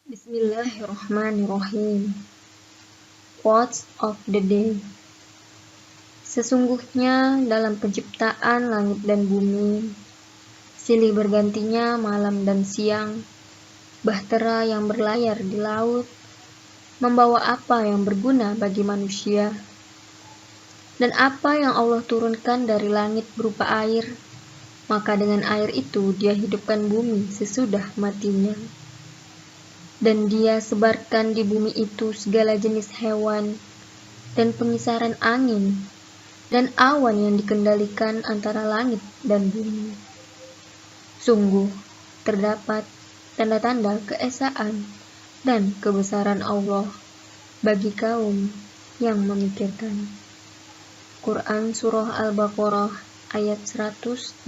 Bismillahirrahmanirrahim. Quotes of the day. Sesungguhnya dalam penciptaan langit dan bumi, silih bergantinya malam dan siang, bahtera yang berlayar di laut, membawa apa yang berguna bagi manusia, dan apa yang Allah turunkan dari langit berupa air, maka dengan air itu dia hidupkan bumi sesudah matinya. Dan dia sebarkan di bumi itu segala jenis hewan, dan pengisaran angin, dan awan yang dikendalikan antara langit dan bumi. Sungguh, terdapat tanda-tanda keesaan dan kebesaran Allah bagi kaum yang memikirkan. Quran Surah Al-Baqarah ayat 164.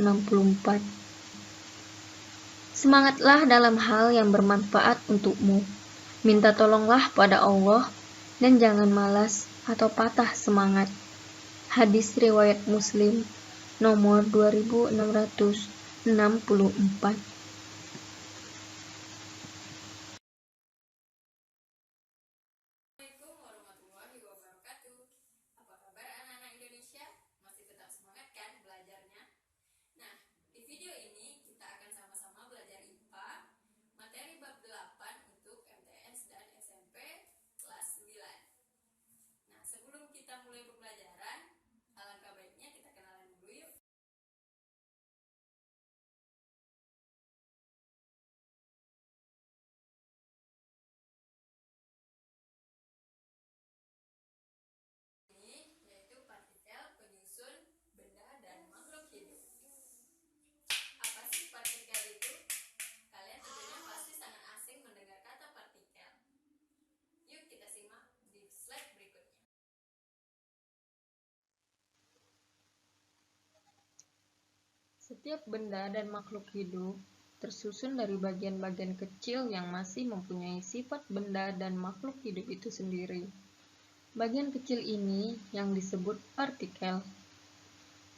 Semangatlah dalam hal yang bermanfaat untukmu. Minta tolonglah pada Allah dan jangan malas atau patah semangat. Hadis riwayat Muslim nomor 2664. Assalamualaikum warahmatullahi wabarakatuh. Apa kabar anak-anak Indonesia? Masih tetap semangat kan belajarnya? Nah, di video ini kita akan sama-sama belajar IPA materi bab 8 untuk MTS dan SMP kelas 9. Nah, sebelum kita mulai pembelajaran, alangkah baiknya kita kenalan dulu yuk. Ini yaitu partikel penyusun benda dan makhluk hidup. Apa sih partikel itu? Kalian tentunya pasti sangat asing mendengar kata partikel. Yuk kita simak di slide berikutnya. Setiap benda dan makhluk hidup tersusun dari bagian-bagian kecil yang masih mempunyai sifat benda dan makhluk hidup itu sendiri. Bagian kecil ini yang disebut partikel.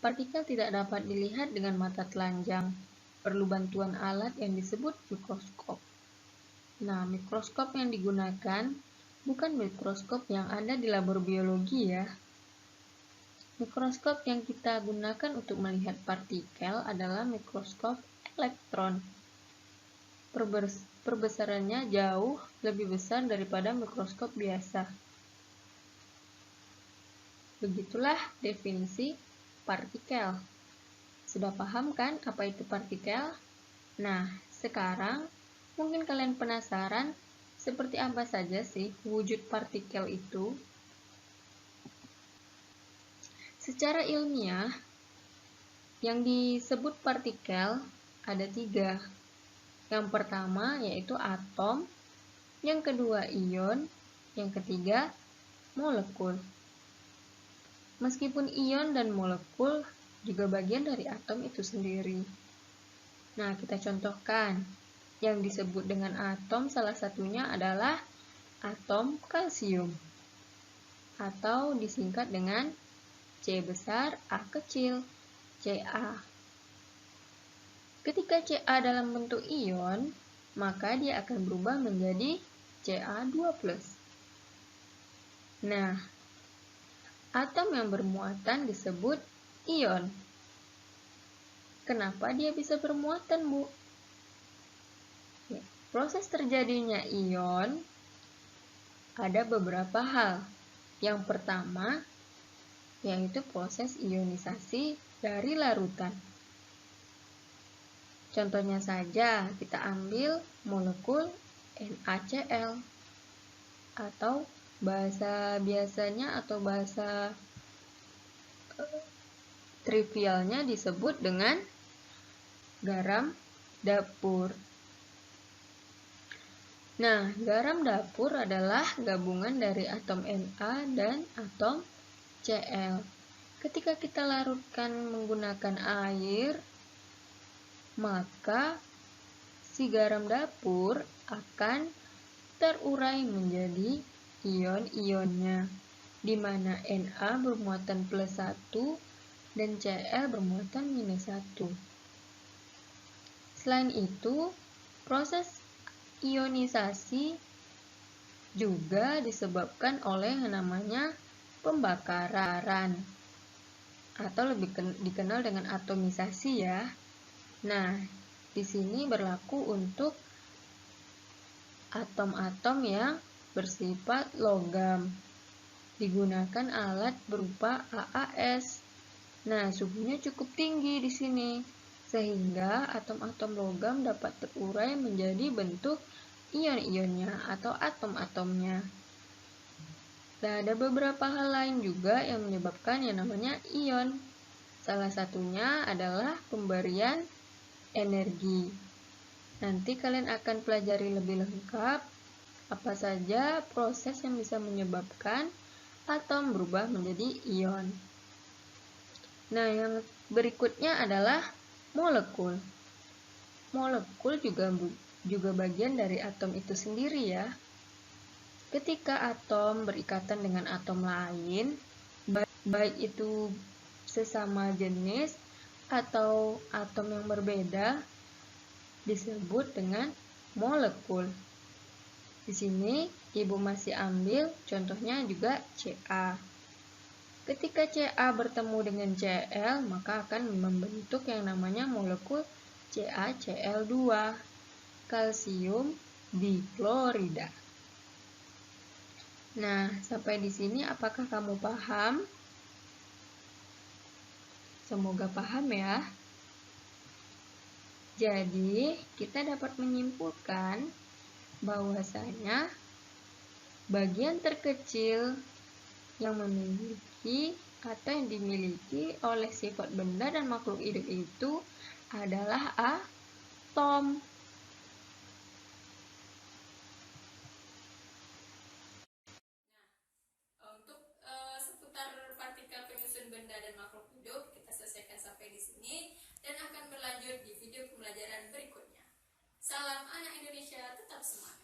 Partikel tidak dapat dilihat dengan mata telanjang, perlu bantuan alat yang disebut mikroskop. Nah, mikroskop yang digunakan bukan mikroskop yang ada di labor biologi ya. Mikroskop yang kita gunakan untuk melihat partikel adalah mikroskop elektron. Perbesarannya jauh lebih besar daripada mikroskop biasa. Begitulah definisi partikel. Sudah paham kan apa itu partikel? Nah, sekarang mungkin kalian penasaran seperti apa saja sih wujud partikel itu? Secara ilmiah, yang disebut partikel ada 3. Yang pertama yaitu atom, yang kedua ion, yang ketiga molekul. Meskipun ion dan molekul juga bagian dari atom itu sendiri. Nah, kita contohkan. Yang disebut dengan atom salah satunya adalah atom kalsium, atau disingkat dengan C besar A kecil, Ca. Ketika Ca dalam bentuk ion, maka dia akan berubah menjadi Ca2+. Nah, atom yang bermuatan disebut ion. Kenapa dia bisa bermuatan, Bu? Proses terjadinya ion ada beberapa hal. Yang pertama, yaitu proses ionisasi dari larutan. Contohnya saja, kita ambil molekul NaCl, atau bahasa biasanya atau bahasa trivialnya disebut dengan garam dapur. Nah, garam dapur adalah gabungan dari atom Na dan atom Cl. Ketika kita larutkan menggunakan air, maka si garam dapur akan terurai menjadi ion-ionnya, di mana Na bermuatan +1 dan Cl bermuatan -1. Selain itu, proses Ionisasi juga disebabkan oleh yang namanya pembakaran atau lebih dikenal dengan atomisasi ya. Nah, di sini berlaku untuk atom-atom yang bersifat logam. Digunakan alat berupa AAS. Nah, suhunya cukup tinggi di sini, sehingga atom-atom logam dapat terurai menjadi bentuk ion-ionnya atau atom-atomnya. Dan ada beberapa hal lain juga yang menyebabkan yang namanya ion. Salah satunya adalah pemberian energi. Nanti kalian akan pelajari lebih lengkap apa saja proses yang bisa menyebabkan atom berubah menjadi ion. Nah, yang berikutnya adalah molekul. Molekul juga bagian dari atom itu sendiri ya. Ketika atom berikatan dengan atom lain, baik itu sesama jenis atau atom yang berbeda, disebut dengan molekul. Di sini Ibu masih ambil contohnya juga Ca. Ketika Ca bertemu dengan Cl, maka akan membentuk yang namanya molekul CaCl2, kalsium diklorida. Nah, sampai di sini apakah kamu paham? Semoga paham ya. Jadi, kita dapat menyimpulkan bahwasanya bagian terkecil yang memiliki atau yang dimiliki oleh sifat benda dan makhluk hidup itu adalah atom. Untuk seputar partikel penyusun benda dan makhluk hidup kita selesaikan sampai di sini dan akan berlanjut di video pembelajaran berikutnya. Salam anak Indonesia, tetap semangat.